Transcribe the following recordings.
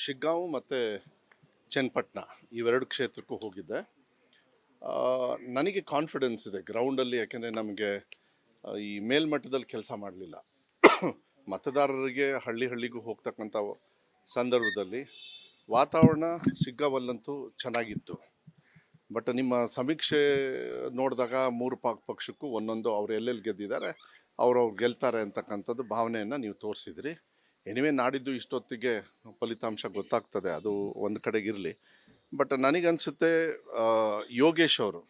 ಶಿಗ್ಗಾಂವ್ ಮತ್ತು ಚನ್ನಪಟ್ಟಣ ಇವೆರಡು ಕ್ಷೇತ್ರಕ್ಕೂ ಹೋಗಿದ್ದೆ. ನನಗೆ ಕಾನ್ಫಿಡೆನ್ಸ್ ಇದೆ ಗ್ರೌಂಡಲ್ಲಿ, ಯಾಕೆಂದರೆ ನಮಗೆ ಈ ಮೇಲ್ಮಟ್ಟದಲ್ಲಿ ಕೆಲಸ ಮಾಡಲಿಲ್ಲ. ಮತದಾರರಿಗೆ ಹಳ್ಳಿಗೂ ಹೋಗ್ತಕ್ಕಂಥ ಸಂದರ್ಭದಲ್ಲಿ ವಾತಾವರಣ ಶಿಗ್ಗಾಂವಲ್ಲಂತೂ ಚೆನ್ನಾಗಿತ್ತು. ಬಟ್ ನಿಮ್ಮ ಸಮೀಕ್ಷೆ ನೋಡಿದಾಗ ಮೂರು ಪಕ್ಷಕ್ಕೂ ಒಂದೊಂದು ಅವ್ರು ಎಲ್ಲೆಲ್ಲಿ ಗೆದ್ದಿದ್ದಾರೆ ಅವ್ರು ಗೆಲ್ತಾರೆ ಅಂತಕ್ಕಂಥದ್ದು ಭಾವನೆಯನ್ನು ನೀವು ತೋರಿಸಿದ್ರಿ. ಎನಿವೆ ನಾಡಿದ್ದು ಇಷ್ಟೊತ್ತಿಗೆ ಫಲಿತಾಂಶ ಗೊತ್ತಾಗ್ತದೆ, ಅದು ಒಂದು ಕಡೆಗಿರಲಿ. ಬಟ್ ನನಗನ್ಸುತ್ತೆ ಯೋಗೇಶ್ ಅವರು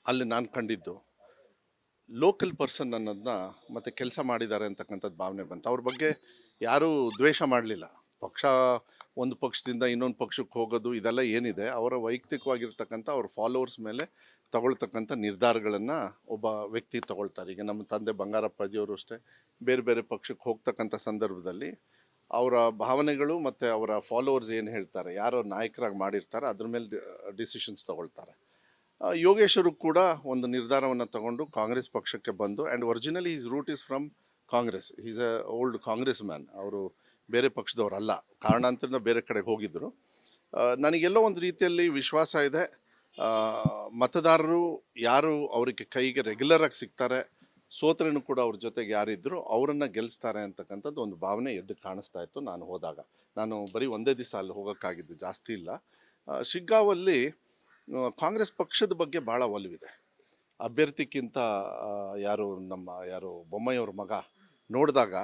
ಅಲ್ಲಿ ನಾನು ಕಂಡಿದ್ದು ಲೋಕಲ್ ಪರ್ಸನ್ ಅನ್ನೋದನ್ನ ಮತ್ತು ಕೆಲಸ ಮಾಡಿದ್ದಾರೆ ಅಂತಕ್ಕಂಥದ್ದು ಭಾವನೆ ಬಂತು. ಅವ್ರ ಬಗ್ಗೆ ಯಾರೂ ದ್ವೇಷ ಮಾಡಲಿಲ್ಲ. ಒಂದು ಪಕ್ಷದಿಂದ ಇನ್ನೊಂದು ಪಕ್ಷಕ್ಕೆ ಹೋಗೋದು ಇದೆಲ್ಲ ಏನಿದೆ, ಅವರ ವೈಯಕ್ತಿಕವಾಗಿರ್ತಕ್ಕಂಥ ಅವ್ರ ಫಾಲೋವರ್ಸ್ ಮೇಲೆ ತಗೊಳ್ತಕ್ಕಂಥ ನಿರ್ಧಾರಗಳನ್ನು ಒಬ್ಬ ವ್ಯಕ್ತಿ ತಗೊಳ್ತಾರೆ. ಈಗ ನಮ್ಮ ತಂದೆ ಬಂಗಾರಪ್ಪಾಜಿಯವರು ಅಷ್ಟೇ ಬೇರೆ ಬೇರೆ ಪಕ್ಷಕ್ಕೆ ಹೋಗ್ತಕ್ಕಂಥ ಸಂದರ್ಭದಲ್ಲಿ ಅವರ ಭಾವನೆಗಳು ಮತ್ತು ಅವರ ಫಾಲೋವರ್ಸ್ ಏನು ಹೇಳ್ತಾರೆ, ಯಾರೋ ನಾಯಕರಾಗಿ ಮಾಡಿರ್ತಾರೆ, ಅದ್ರ ಮೇಲೆ ಡಿಸಿಷನ್ಸ್ ತಗೊಳ್ತಾರೆ. ಯೋಗೇಶ್ವರು ಕೂಡ ಒಂದು ನಿರ್ಧಾರವನ್ನು ತಗೊಂಡು ಕಾಂಗ್ರೆಸ್ ಪಕ್ಷಕ್ಕೆ ಬಂದು, and originally his root is from Congress. Is a old Congress man. ಅವರು ಬೇರೆ ಪಕ್ಷದವರಲ್ಲ, ಕಾರಣಾಂತರದಿಂದ ಬೇರೆ ಕಡೆಗೆ ಹೋಗಿದ್ದರು. ನನಗೆಲ್ಲೋ ಒಂದು ರೀತಿಯಲ್ಲಿ ವಿಶ್ವಾಸ ಇದೆ, ಮತದಾರರು ಯಾರು ಅವರಿಗೆ ಕೈಗೆ ರೆಗ್ಯುಲರಾಗಿ ಸಿಗ್ತಾರೆ, ಸೋತರೇನು ಕೂಡ ಅವ್ರ ಜೊತೆಗೆ ಯಾರಿದ್ದರು ಅವರನ್ನು ಗೆಲ್ಲಿಸ್ತಾರೆ ಅಂತಕ್ಕಂಥದ್ದು ಒಂದು ಭಾವನೆ ಎದ್ದು ಕಾಣಿಸ್ತಾ ಇತ್ತು. ನಾನು ಹೋದಾಗ, ನಾನು ಬರೀ ಒಂದೇ ದಿವಸ ಅಲ್ಲಿ ಹೋಗೋಕ್ಕಾಗಿದ್ದು, ಜಾಸ್ತಿ ಇಲ್ಲ. ಶಿಗ್ಗಾಂವಲ್ಲಿ ಕಾಂಗ್ರೆಸ್ ಪಕ್ಷದ ಬಗ್ಗೆ ಭಾಳ ಒಲವಿದೆ. ಅಭ್ಯರ್ಥಿಗಿಂತ ಯಾರು ಬೊಮ್ಮಾಯಿಯವ್ರ ಮಗ ನೋಡಿದಾಗ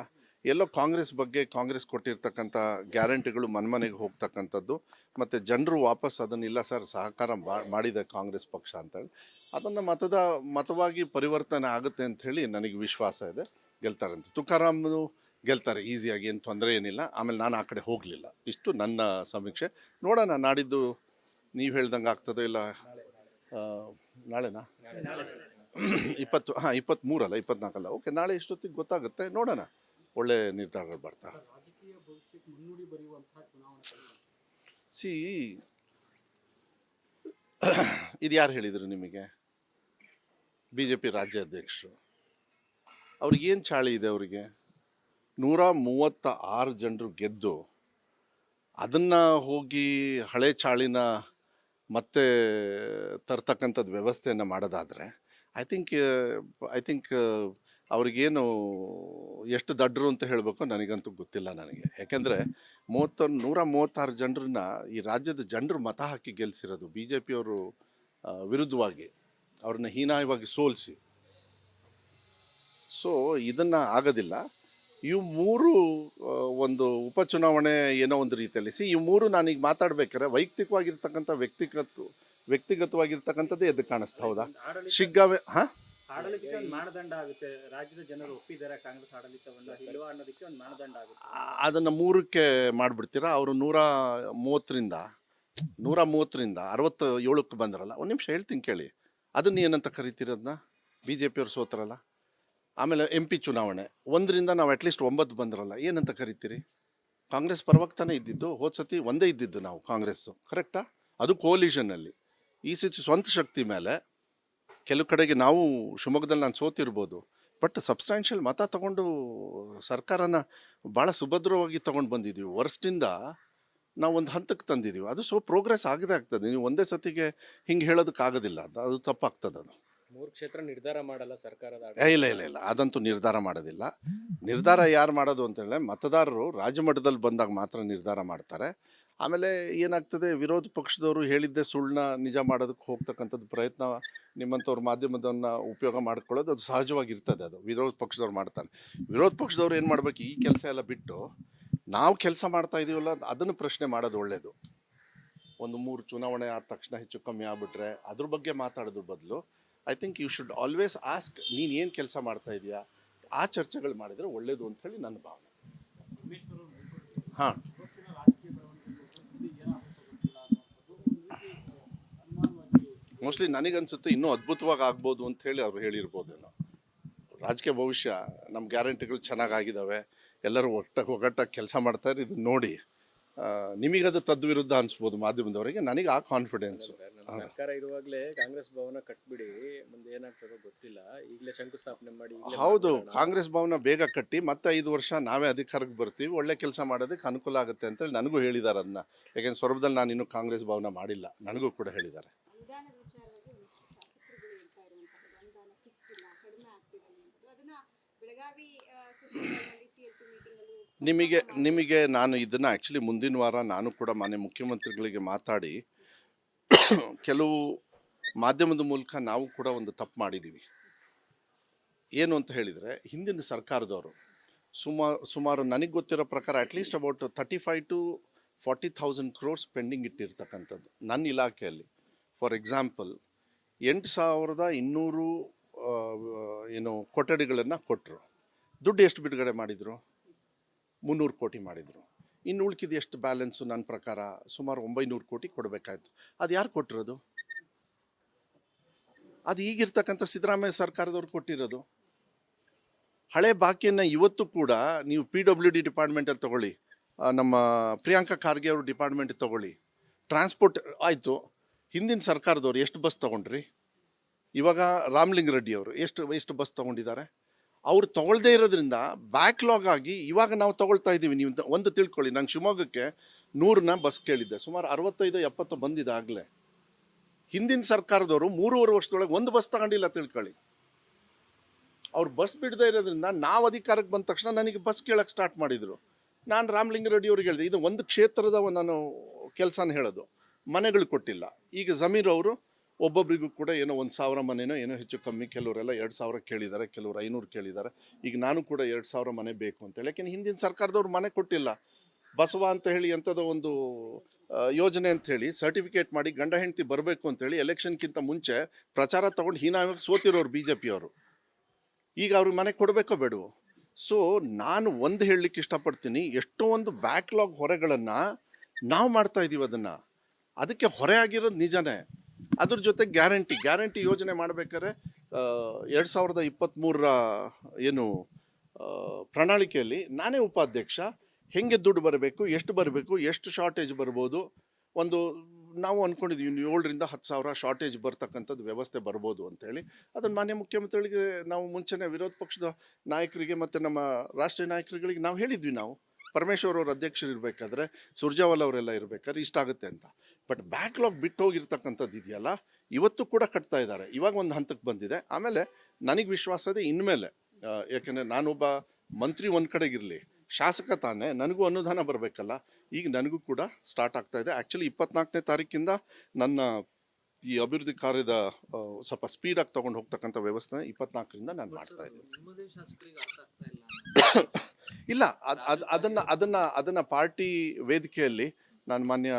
ಎಲ್ಲೋ ಕಾಂಗ್ರೆಸ್ ಬಗ್ಗೆ, ಕಾಂಗ್ರೆಸ್ ಕೊಟ್ಟಿರ್ತಕ್ಕಂಥ ಗ್ಯಾರಂಟಿಗಳು ಮನೆಗೆ ಹೋಗ್ತಕ್ಕಂಥದ್ದು, ಮತ್ತು ಜನರು ವಾಪಸ್ ಅದನ್ನಿಲ್ಲ ಸರ್ ಸಹಕಾರ ಮಾಡಿದೆ ಕಾಂಗ್ರೆಸ್ ಪಕ್ಷ ಅಂತೇಳಿ, ಅದನ್ನು ಮತವಾಗಿ ಪರಿವರ್ತನೆ ಆಗುತ್ತೆ ಅಂಥೇಳಿ ನನಗೆ ವಿಶ್ವಾಸ ಇದೆ. ಗೆಲ್ತಾರೆ ಅಂತ. ತುಕಾರಾಮ್ನು ಗೆಲ್ತಾರೆ ಈಸಿಯಾಗಿ, ಏನು ತೊಂದರೆ ಏನಿಲ್ಲ. ಆಮೇಲೆ ನಾನು ಆ ಕಡೆ ಹೋಗಲಿಲ್ಲ. ಇಷ್ಟು ನನ್ನ ಸಮೀಕ್ಷೆ. ನೋಡೋಣ ನಾಡಿದ್ದು ನೀವು ಹೇಳ್ದಂಗೆ ಆಗ್ತದೋ ಇಲ್ಲ. ನಾಳೆನಾ 23 ಅಲ್ಲ 24 ಅಲ್ಲ. ಓಕೆ, ನಾಳೆ ಇಷ್ಟೊತ್ತಿಗೆ ಗೊತ್ತಾಗುತ್ತೆ. ನೋಡೋಣ, ಒಳ್ಳೆ ನಿರ್ಧಾರಗಳು ಬರ್ತಾ. ಇದು ಯಾರು ಹೇಳಿದರು ನಿಮಗೆ? BJP ರಾಜ್ಯಾಧ್ಯಕ್ಷರು. ಅವ್ರಿಗೇನು ಚಾಳಿ ಇದೆ? ಅವರಿಗೆ 136 ಜನರು ಗೆದ್ದು ಅದನ್ನು ಹೋಗಿ ಹಳೆ ಚಾಳಿನ ಮತ್ತೆ ತರ್ತಕ್ಕಂಥದ್ದು ವ್ಯವಸ್ಥೆಯನ್ನು ಮಾಡೋದಾದರೆ ಐ ಥಿಂಕ್ ಅವ್ರಿಗೇನು ಎಷ್ಟು ದಡ್ಡರು ಅಂತ ಹೇಳಬೇಕು ನನಗಂತೂ ಗೊತ್ತಿಲ್ಲ ನನಗೆ. ಯಾಕೆಂದರೆ 136 ಜನರನ್ನ ಈ ರಾಜ್ಯದ ಜನರು ಮತ ಹಾಕಿ ಗೆಲ್ಲಿಸಿರೋದು BJP ಅವರು ವಿರುದ್ಧವಾಗಿ, ಅವ್ರನ್ನ ಹೀನಾಯವಾಗಿ ಸೋಲಿಸಿ. ಸೊ ಇದನ್ನು ಆಗೋದಿಲ್ಲ. ಇವು ಮೂರು ಒಂದು ಉಪಚುನಾವಣೆ ಏನೋ ಒಂದು ರೀತಿಯಲ್ಲಿ ಇವು ಮೂರು ನಾನೀಗ ಮಾತಾಡ್ಬೇಕಾದ್ರೆ ವೈಯಕ್ತಿಕವಾಗಿರ್ತಕ್ಕಂಥ ವ್ಯಕ್ತಿಗತವಾಗಿರ್ತಕ್ಕಂಥದ್ದೇ ಎದ್ದು ಕಾಣಿಸ್ತಾ. ಹೌದಾ? ಶಿಗ್ಗಾಂವ್ ಆಡಳಿತಕ್ಕೆ ಒಂದು ಮಾನದಂಡ ಆಗುತ್ತೆ. ರಾಜ್ಯದ ಜನರು ಒಪ್ಪಿದ್ದಾರೆ ಕಾಂಗ್ರೆಸ್ ಆಡಳಿತವನ್ನ ಇಲ್ವಾ ಅನ್ನೋದಕ್ಕೆ ಒಂದು ಮಾನದಂಡ ಆಗುತ್ತೆ. ಅದನ್ನು 3ಕ್ಕೆ ಮಾಡಿಬಿಡ್ತೀರಾ? ಅವರು 130ರಿಂದ 67ಕ್ಕೆ ಬಂದ್ರಲ್ಲ. ಒಂದು ನಿಮಿಷ ಹೇಳ್ತೀನಿ ಕೇಳಿ. ಅದನ್ನ ಏನಂತ ಕರಿತೀರದನ್ನ? BJP ಅವ್ರು ಸೋತ್ರಲ್ಲ. ಆಮೇಲೆ MP ಚುನಾವಣೆ 1ರಿಂದ ನಾವು ಅಟ್ಲೀಸ್ಟ್ 9 ಬಂದ್ರಲ್ಲ, ಏನಂತ ಕರಿತೀರಿ? ಕಾಂಗ್ರೆಸ್ ಪರವಾಗ್ತಾನೆ ಇದ್ದಿದ್ದು. ಹೋದ ಸತಿ ಒಂದೇ ಇದ್ದಿದ್ದು ನಾವು ಕಾಂಗ್ರೆಸ್ಸು, ಕರೆಕ್ಟಾ? ಅದು ಕೋಲಿಷನ್ನಲ್ಲಿ. ಈ ಸತಿ ಸ್ವಂತ ಶಕ್ತಿ ಮೇಲೆ ಕೆಲವು ಕಡೆಗೆ ನಾವು ಶಿವಮೊಗ್ಗದಲ್ಲಿ ನಾನು ಸೋತಿರ್ಬೋದು, ಬಟ್ ಸಬ್ಸ್ಟ್ಯಾನ್ಷಿಯಲ್ ಮತ ತಗೊಂಡು ಸರ್ಕಾರನ ಭಾಳ ಸುಭದ್ರವಾಗಿ ತೊಗೊಂಡು ಬಂದಿದ್ದೀವಿ. ವರ್ಷದಿಂದ ನಾವು ಒಂದು ಹಂತಕ್ಕೆ ತಂದಿದ್ದೀವಿ. ಅದು ಪ್ರೋಗ್ರೆಸ್ ಆಗದೆ ಆಗ್ತದೆ. ನೀವು ಒಂದೇ ಸತಿಗೆ ಹಿಂಗೆ ಹೇಳೋದಕ್ಕಾಗೋದಿಲ್ಲ, ಅದು ತಪ್ಪಾಗ್ತದೆ. ಅದು 3 ಕ್ಷೇತ್ರ ನಿರ್ಧಾರ ಮಾಡಲ್ಲ ಸರ್ಕಾರದ. ಇಲ್ಲ, ಅದಂತೂ ನಿರ್ಧಾರ ಮಾಡೋದಿಲ್ಲ. ನಿರ್ಧಾರ ಯಾರು ಮಾಡೋದು ಅಂತೇಳಿ ಮತದಾರರು ರಾಜ್ಯಮಟ್ಟದಲ್ಲಿ ಬಂದಾಗ ಮಾತ್ರ ನಿರ್ಧಾರ ಮಾಡ್ತಾರೆ. ಆಮೇಲೆ ಏನಾಗ್ತದೆ, ವಿರೋಧ ಪಕ್ಷದವರು ಹೇಳಿದ್ದೆ ಸುಳ್ಳನ್ನ ನಿಜ ಮಾಡೋದಕ್ಕೆ ಹೋಗ್ತಕ್ಕಂಥದ್ದು ಪ್ರಯತ್ನ ನಿಮ್ಮಂಥವ್ರ ಮಾಧ್ಯಮದನ್ನು ಉಪಯೋಗ ಮಾಡ್ಕೊಳ್ಳೋದು ಅದು ಸಹಜವಾಗಿರ್ತದೆ. ಅದು ವಿರೋಧ ಪಕ್ಷದವ್ರು ಮಾಡ್ತಾರೆ. ವಿರೋಧ ಪಕ್ಷದವ್ರು ಏನು ಮಾಡಬೇಕು, ಈ ಕೆಲಸ ಎಲ್ಲ ಬಿಟ್ಟು ನಾವು ಕೆಲಸ ಮಾಡ್ತಾ ಇದೀವಲ್ಲ ಅದನ್ನು ಪ್ರಶ್ನೆ ಮಾಡೋದು ಒಳ್ಳೆಯದು. ಒಂದು 3 ಚುನಾವಣೆ ಆದ ತಕ್ಷಣ ಹೆಚ್ಚು ಕಮ್ಮಿ ಆಗ್ಬಿಟ್ರೆ ಅದ್ರ ಬಗ್ಗೆ ಮಾತಾಡೋದ್ರ ಬದಲು I think you should always ask, ನೀನು ಏನು ಕೆಲಸ ಮಾಡ್ತಾ ಇದೆಯಾ, ಆ ಚರ್ಚೆಗಳು ಮಾಡಿದರೆ ಒಳ್ಳೆಯದು ಅಂಥೇಳಿ ನನ್ನ ಭಾವನೆ. ಹಾಂ, ಮೋಸ್ಟ್ಲಿ ನನಗನ್ಸುತ್ತೆ ಇನ್ನೂ ಅದ್ಭುತವಾಗಿ ಆಗ್ಬೋದು ಅಂಥೇಳಿ ಅವ್ರು ಹೇಳಿರ್ಬೋದೇನೋ. ರಾಜಕೀಯ ಭವಿಷ್ಯ ನಮ್ಮ ಗ್ಯಾರಂಟಿಗಳು ಚೆನ್ನಾಗಿದ್ದಾವೆ, ಎಲ್ಲರೂ ಒಗ್ಗಟ್ಟಾಗಿ ಕೆಲಸ ಮಾಡ್ತಾರೆ. ಇದು ನೋಡಿ ನಿಮಗದು ತದ್ವಿರುದ್ಧ ಅನಿಸ್ಬೋದು ಮಾಧ್ಯಮದವರಿಗೆ, ನನಗೆ ಆ ಕಾನ್ಫಿಡೆನ್ಸು. ನಮ್ಮ ಸರ್ಕಾರ ಇರುವಾಗಲೇ ಕಾಂಗ್ರೆಸ್ ಭವನ ಕಟ್ಬಿಡಿ, ಮುಂದೆ ಏನಾಗ್ತದೋ ಗೊತ್ತಿಲ್ಲ, ಈಗಲೇ ಶಂಕುಸ್ಥಾಪನೆ ಮಾಡಿ ಈಗ್ಲೇ ಹೌದು, ಮಾಡ್ಬಿಡೋಣ. ಕಾಂಗ್ರೆಸ್ ಭವನ ಬೇಗ ಕಟ್ಟಿ ಮತ್ತೆ 5 ವರ್ಷ ನಾವೇ ಅಧಿಕಾರಕ್ಕೆ ಬರ್ತೀವಿ, ಒಳ್ಳೆ ಕೆಲಸ ಮಾಡೋದಕ್ಕೆ ಅನುಕೂಲ ಆಗುತ್ತೆ ಅಂತೇಳಿ ನನಗೂ ಹೇಳಿದ್ದಾರೆ ಅದನ್ನ. ಯಾಕೆಂದ್ರೆ ಸೊರಬದಲ್ಲಿ ನಾನು ಇನ್ನೂ ಕಾಂಗ್ರೆಸ್ ಭವನ ಮಾಡಿಲ್ಲ, ನನಗೂ ಕೂಡ ಹೇಳಿದ್ದಾರೆ. ಅನುದಾನದ ವಿಚಾರವಾಗಿ ಒಂದಿಷ್ಟು ಶಾಸಕರುಗಳು ಹೇಳ್ತಾ ಇರುವಂತದ್ದು ಅನುದಾನ ಸಿಗ್ತಿಲ್ಲ, ಕಡಿಮೆ ಆಗ್ತಿದೆ ಅನ್ನೋದು. ಅದನ್ನ ಬೆಳಗಾವಿ ಸೆಷನ್ನಲ್ಲಿ CLT ಮೀಟಿಂಗ್ ಅಲ್ಲಿ ನಿಮಗೆ ನಾನು ಇದನ್ನು ಆ್ಯಕ್ಚುಲಿ ಮುಂದಿನ ವಾರ ನಾನು ಕೂಡ ಮಾನ್ಯ ಮುಖ್ಯಮಂತ್ರಿಗಳಿಗೆ ಮಾತಾಡಿ ಕೆಲವು ಮಾಧ್ಯಮದ ಮೂಲಕ ನಾವು ಕೂಡ ಒಂದು ತಪ್ಪು ಮಾಡಿದ್ದೀವಿ. ಏನು ಅಂತ ಹೇಳಿದರೆ, ಹಿಂದಿನ ಸರ್ಕಾರದವರು ಸುಮಾರು ನನಗೆ ಗೊತ್ತಿರೋ ಪ್ರಕಾರ at least about 35,000 to 40,000 crores pending ಇಟ್ಟಿರ್ತಕ್ಕಂಥದ್ದು ನನ್ನ ಇಲಾಖೆಯಲ್ಲಿ. ಫಾರ್ ಎಕ್ಸಾಂಪಲ್ 8,200 ಏನು ಕೊಠಡಿಗಳನ್ನು ಕೊಟ್ಟರು. ದುಡ್ಡು ಎಷ್ಟು ಬಿಡುಗಡೆ ಮಾಡಿದರು? 300 ಕೋಟಿ ಮಾಡಿದರು. ಇನ್ನು ಉಳ್ಕಿದ್ದು ಎಷ್ಟು ಬ್ಯಾಲೆನ್ಸು? ನನ್ನ ಪ್ರಕಾರ ಸುಮಾರು 900 ಕೋಟಿ ಕೊಡಬೇಕಾಯ್ತು. ಅದು ಯಾರು ಕೊಟ್ಟಿರೋದು? ಅದು ಈಗಿರ್ತಕ್ಕಂಥ ಸಿದ್ದರಾಮಯ್ಯ ಸರ್ಕಾರದವ್ರು ಕೊಟ್ಟಿರೋದು. ಹಳೆ ಬಾಕಿಯನ್ನು ಇವತ್ತು ಕೂಡ ನೀವು PWD ಡಿಪಾರ್ಟ್ಮೆಂಟಲ್ಲಿ ತೊಗೊಳ್ಳಿ, ನಮ್ಮ ಪ್ರಿಯಾಂಕಾ ಖಾರ್ಗೆ ಅವರು ಡಿಪಾರ್ಟ್ಮೆಂಟ್ ತೊಗೊಳ್ಳಿ, ಟ್ರಾನ್ಸ್ಪೋರ್ಟ್ ಆಯಿತು. ಹಿಂದಿನ ಸರ್ಕಾರದವ್ರು ಎಷ್ಟು ಬಸ್ ತೊಗೊಂಡ್ರಿ? ಇವಾಗ ರಾಮಲಿಂಗ ರೆಡ್ಡಿ ಅವರು ಎಷ್ಟು ಬಸ್ ತೊಗೊಂಡಿದ್ದಾರೆ? ಅವ್ರು ತೊಗೊಳ್ದೇ ಇರೋದ್ರಿಂದ ಬ್ಯಾಕ್ಲಾಗ್ ಆಗಿ ಇವಾಗ ನಾವು ತೊಗೊಳ್ತಾ ಇದ್ದೀವಿ. ನೀವು ಒಂದು ತಿಳ್ಕೊಳ್ಳಿ, ನಂಗೆ ಶಿವಮೊಗ್ಗಕ್ಕೆ 100ನ ಬಸ್ ಕೇಳಿದ್ದೆ, ಸುಮಾರು 65-70 ಬಂದಿದೆ ಆಗಲೇ. ಹಿಂದಿನ ಸರ್ಕಾರದವರು 3.5 ವರ್ಷದೊಳಗೆ ಒಂದು ಬಸ್ ತಗೊಂಡಿಲ್ಲ ತಿಳ್ಕೊಳ್ಳಿ. ಅವ್ರು ಬಸ್ ಬಿಡದೇ ಇರೋದ್ರಿಂದ ನಾವು ಅಧಿಕಾರಕ್ಕೆ ಬಂದ ತಕ್ಷಣ ನನಗೆ ಬಸ್ ಕೇಳಕ್ಕೆ ಸ್ಟಾರ್ಟ್ ಮಾಡಿದರು. ನಾನು ರಾಮಲಿಂಗ ರೆಡ್ಡಿ ಅವ್ರಿಗೆ ಹೇಳಿದೆ, ಇದು ಒಂದು ಕ್ಷೇತ್ರದ ನಾನು ಕೆಲಸನ ಹೇಳೋದು, ಮನೆಗಳು ಕೊಟ್ಟಿಲ್ಲ. ಈಗ ಜಮೀರ್ ಅವರು ಒಬ್ಬೊಬ್ಬರಿಗೂ ಕೂಡ ಏನೋ 1,000 ಮನೆನೋ ಏನೋ ಹೆಚ್ಚು ಕಮ್ಮಿ, ಕೆಲವರೆಲ್ಲ 2,000 ಕೇಳಿದ್ದಾರೆ, ಕೆಲವರು 500 ಕೇಳಿದ್ದಾರೆ. ಈಗ ನಾನು ಕೂಡ 2,000 ಮನೆ ಬೇಕು ಅಂತೇಳಿ. ಯಾಕೆಂದ್ರೆ ಹಿಂದಿನ ಸರ್ಕಾರದವ್ರು ಮನೆ ಕೊಟ್ಟಿಲ್ಲ. ಬಸವ ಅಂತ ಹೇಳಿ ಎಂಥದೋ ಒಂದು ಯೋಜನೆ ಅಂಥೇಳಿ ಸರ್ಟಿಫಿಕೇಟ್ ಮಾಡಿ ಗಂಡ ಹೆಂಡತಿ ಬರಬೇಕು ಅಂತೇಳಿ ಎಲೆಕ್ಷನ್ಗಿಂತ ಮುಂಚೆ ಪ್ರಚಾರ ತೊಗೊಂಡು ಹೀನಾಗಿ ಸೋತಿರೋರು BJP ಅವರು. ಈಗ ಅವ್ರಿಗೆ ಮನೆ ಕೊಡಬೇಕೋ ಬೇಡವೋ? ಸೊ ನಾನು ಒಂದು ಹೇಳಲಿಕ್ಕೆ ಇಷ್ಟಪಡ್ತೀನಿ, ಎಷ್ಟೋ ಒಂದು ಬ್ಯಾಕ್ಲಾಗ್ ಹೊರೆಗಳನ್ನು ನಾವು ಮಾಡ್ತಾ ಇದ್ದೀವಿ. ಅದಕ್ಕೆ ಹೊರೆ ಆಗಿರೋದು ನಿಜನೇ. ಅದ್ರ ಜೊತೆ ಗ್ಯಾರಂಟಿ ಯೋಜನೆ ಮಾಡಬೇಕಾದ್ರೆ 2023ರ ಏನು ಪ್ರಣಾಳಿಕೆಯಲ್ಲಿ ನಾನೇ ಉಪಾಧ್ಯಕ್ಷ, ಹೆಂಗೆ ದುಡ್ಡು ಬರಬೇಕು, ಎಷ್ಟು ಶಾರ್ಟೇಜ್ ಬರ್ಬೋದು, ನಾವು ಅಂದ್ಕೊಂಡಿದ್ವಿ 7,000 to 10,000 ಶಾರ್ಟೇಜ್ ಬರ್ತಕ್ಕಂಥದ್ದು ವ್ಯವಸ್ಥೆ ಬರ್ಬೋದು ಅಂತೇಳಿ. ಅದನ್ನು ಮಾನ್ಯ ಮುಖ್ಯಮಂತ್ರಿಗಳಿಗೆ ನಾವು ಮುಂಚೆನೇ ವಿರೋಧ ಪಕ್ಷದ ನಾಯಕರಿಗೆ ಮತ್ತು ನಮ್ಮ ರಾಷ್ಟ್ರೀಯ ನಾಯಕರುಗಳಿಗೆ ನಾವು ಹೇಳಿದ್ವಿ. ನಾವು ಪರಮೇಶ್ವರ್ ಅವ್ರ ಅಧ್ಯಕ್ಷರು ಇರಬೇಕಾದ್ರೆ, ಸುರ್ಜಾವಾಲ ಅವರೆಲ್ಲ ಇರಬೇಕಾದ್ರೆ ಇಷ್ಟಾಗುತ್ತೆ ಅಂತ. ಬಟ್ ಬ್ಯಾಕ್ಲಾಗ್ ಬಿಟ್ಟು ಹೋಗಿರ್ತಕ್ಕಂಥದ್ದು ಇದೆಯಲ್ಲ, ಇವತ್ತು ಕೂಡ ಕಟ್ತಾ ಇದ್ದಾರೆ. ಇವಾಗ ಒಂದು ಹಂತಕ್ಕೆ ಬಂದಿದೆ. ಆಮೇಲೆ ನನಗೆ ವಿಶ್ವಾಸ ಇದೆ ಇನ್ಮೇಲೆ, ಯಾಕೆಂದರೆ ನಾನೊಬ್ಬ ಮಂತ್ರಿ ಒಂದು ಕಡೆಗಿರಲಿ, ಶಾಸಕ ತಾನೇ, ನನಗೂ ಅನುದಾನ ಬರಬೇಕಲ್ಲ. ಈಗ ನನಗೂ ಕೂಡ ಸ್ಟಾರ್ಟ್ ಆಗ್ತಾ ಇದೆ. ಆ್ಯಕ್ಚುಲಿ 24ನೇ ತಾರೀಕಿಂದ ನನ್ನ ಈ ಅಭಿವೃದ್ಧಿ ಕಾರ್ಯದ ಸ್ವಲ್ಪ ಸ್ಪೀಡಾಗಿ ತೊಗೊಂಡು ಹೋಗ್ತಕ್ಕಂಥ ವ್ಯವಸ್ಥೆ 24ರಿಂದ ನಾನು ಮಾಡ್ತಾ ಇದ್ದೀನಿ. ಇಲ್ಲ, ಅದನ್ನು ಪಾರ್ಟಿ ವೇದಿಕೆಯಲ್ಲಿ ನಾನು ಮಾನ್ಯ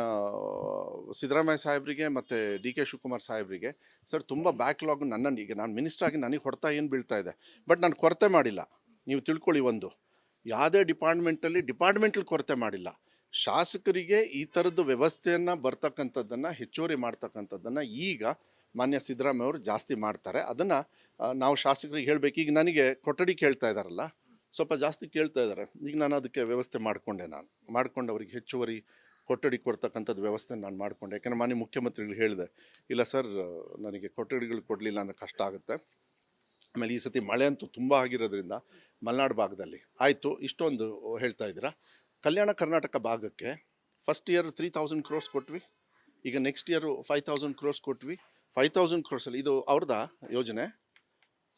ಸಿದ್ದರಾಮಯ್ಯ ಸಾಹೇಬರಿಗೆ ಮತ್ತು DK ಶಿವಕುಮಾರ್ ಸಾಹೇಬರಿಗೆ, ಸರ್ ತುಂಬ ಬ್ಯಾಕ್ಲಾಗ್ ನನ್ನನ್ನು, ಈಗ ನಾನು ಮಿನಿಸ್ಟರ್ ಆಗಿ ನನಗೆ ಹೊಡ್ತಾ ಏನು ಬೀಳ್ತಾ ಇದೆ, ಬಟ್ ನಾನು ಕೊರತೆ ಮಾಡಿಲ್ಲ. ನೀವು ತಿಳ್ಕೊಳ್ಳಿ, ಯಾವುದೇ ಡಿಪಾರ್ಟ್ಮೆಂಟಲ್ಲಿ ಕೊರತೆ ಮಾಡಿಲ್ಲ. ಶಾಸಕರಿಗೆ ಈ ಥರದ್ದು ವ್ಯವಸ್ಥೆಯನ್ನು ಬರ್ತಕ್ಕಂಥದ್ದನ್ನು ಹೆಚ್ಚುವರಿ ಮಾಡ್ತಕ್ಕಂಥದ್ದನ್ನು ಈಗ ಮಾನ್ಯ ಸಿದ್ದರಾಮಯ್ಯ ಅವರು ಜಾಸ್ತಿ ಮಾಡ್ತಾರೆ. ಅದನ್ನು ನಾವು ಶಾಸಕರಿಗೆ ಹೇಳಬೇಕು. ಈಗ ನನಗೆ ಕೊಠಡಿ ಕೇಳ್ತಾ ಇದ್ದಾರಲ್ಲ, ಸ್ವಲ್ಪ ಜಾಸ್ತಿ ಕೇಳ್ತಾ ಇದ್ದಾರೆ. ಈಗ ನಾನು ಅದಕ್ಕೆ ವ್ಯವಸ್ಥೆ ಮಾಡ್ಕೊಂಡು ಅವ್ರಿಗೆ ಹೆಚ್ಚುವರಿ ಕೊಠಡಿ ಕೊಡ್ತಕ್ಕಂಥದ್ದು ವ್ಯವಸ್ಥೆ ನಾನು ಮಾಡಿಕೊಂಡೆ. ಯಾಕೆಂದರೆ ಮಾನ್ಯ ಮುಖ್ಯಮಂತ್ರಿಗಳು ಹೇಳಿದೆ, ಇಲ್ಲ ಸರ್ ನನಗೆ ಕೊಠಡಿಗಳು ಕೊಡಲಿಲ್ಲ ಅಂದರೆ ಕಷ್ಟ ಆಗುತ್ತೆ. ಆಮೇಲೆ ಈ ಸತಿ ಮಳೆ ಅಂತೂ ತುಂಬ ಆಗಿರೋದ್ರಿಂದ ಮಲೆನಾಡು ಭಾಗದಲ್ಲಿ ಆಯಿತು. ಇಷ್ಟೊಂದು ಹೇಳ್ತಾ ಇದ್ದೀರಾ. ಕಲ್ಯಾಣ ಕರ್ನಾಟಕ ಭಾಗಕ್ಕೆ ಫಸ್ಟ್ ಇಯರ್ 3,000 crores ಕೊಟ್ವಿ. ಈಗ ನೆಕ್ಸ್ಟ್ ಇಯರು 5,000 crores ಕೊಟ್ವಿ. 5,000 crores ಇದು ಅವ್ರದ್ದು ಯೋಜನೆ,